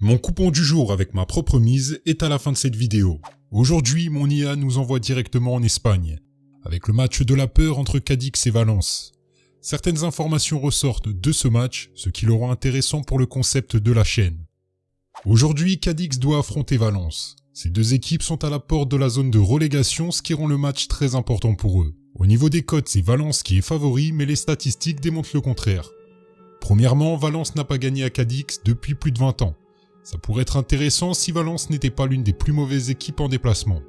Mon coupon du jour avec ma propre mise est à la fin de cette vidéo. Aujourd'hui, mon IA nous envoie directement en Espagne, avec le match de la peur entre Cadix et Valence. Certaines informations ressortent de ce match, ce qui le rend intéressant pour le concept de la chaîne. Aujourd'hui, Cadix doit affronter Valence. Ces deux équipes sont à la porte de la zone de relégation, ce qui rend le match très important pour eux. Au niveau des cotes, c'est Valence qui est favori, mais les statistiques démontrent le contraire. Premièrement, Valence n'a pas gagné à Cadix depuis plus de 20 ans. Ça pourrait être intéressant si Valence n'était pas l'une des plus mauvaises équipes en déplacement.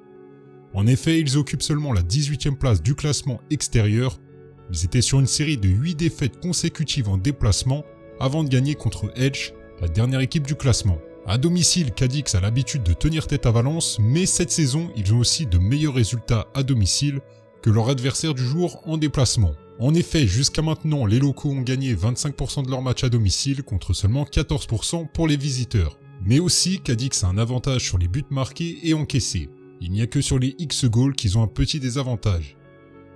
En effet, ils occupent seulement la 18e place du classement extérieur. Ils étaient sur une série de 8 défaites consécutives en déplacement avant de gagner contre Elche, la dernière équipe du classement. À domicile, Cadix a l'habitude de tenir tête à Valence, mais cette saison, ils ont aussi de meilleurs résultats à domicile que leur adversaire du jour en déplacement. En effet, jusqu'à maintenant, les locaux ont gagné 25% de leurs matchs à domicile contre seulement 14% pour les visiteurs. Mais aussi, Cadix a un avantage sur les buts marqués et encaissés. Il n'y a que sur les X-goals qu'ils ont un petit désavantage.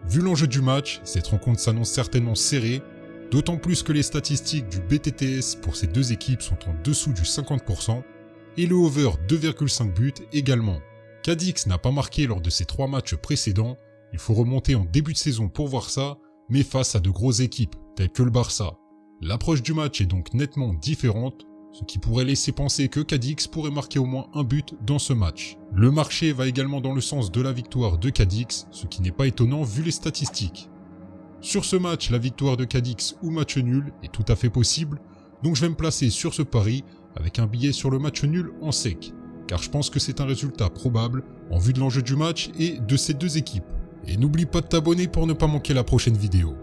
Vu l'enjeu du match, cette rencontre s'annonce certainement serrée, d'autant plus que les statistiques du BTTS pour ces deux équipes sont en dessous du 50%, et le over 2,5 buts également. Cadix n'a pas marqué lors de ses 3 matchs précédents, il faut remonter en début de saison pour voir ça, mais face à de grosses équipes, telles que le Barça. L'approche du match est donc nettement différente, ce qui pourrait laisser penser que Cadix pourrait marquer au moins un but dans ce match. Le marché va également dans le sens de la victoire de Cadix, ce qui n'est pas étonnant vu les statistiques. Sur ce match, la victoire de Cadix ou match nul est tout à fait possible, donc je vais me placer sur ce pari avec un billet sur le match nul en sec, car je pense que c'est un résultat probable en vue de l'enjeu du match et de ces deux équipes. Et n'oublie pas de t'abonner pour ne pas manquer la prochaine vidéo.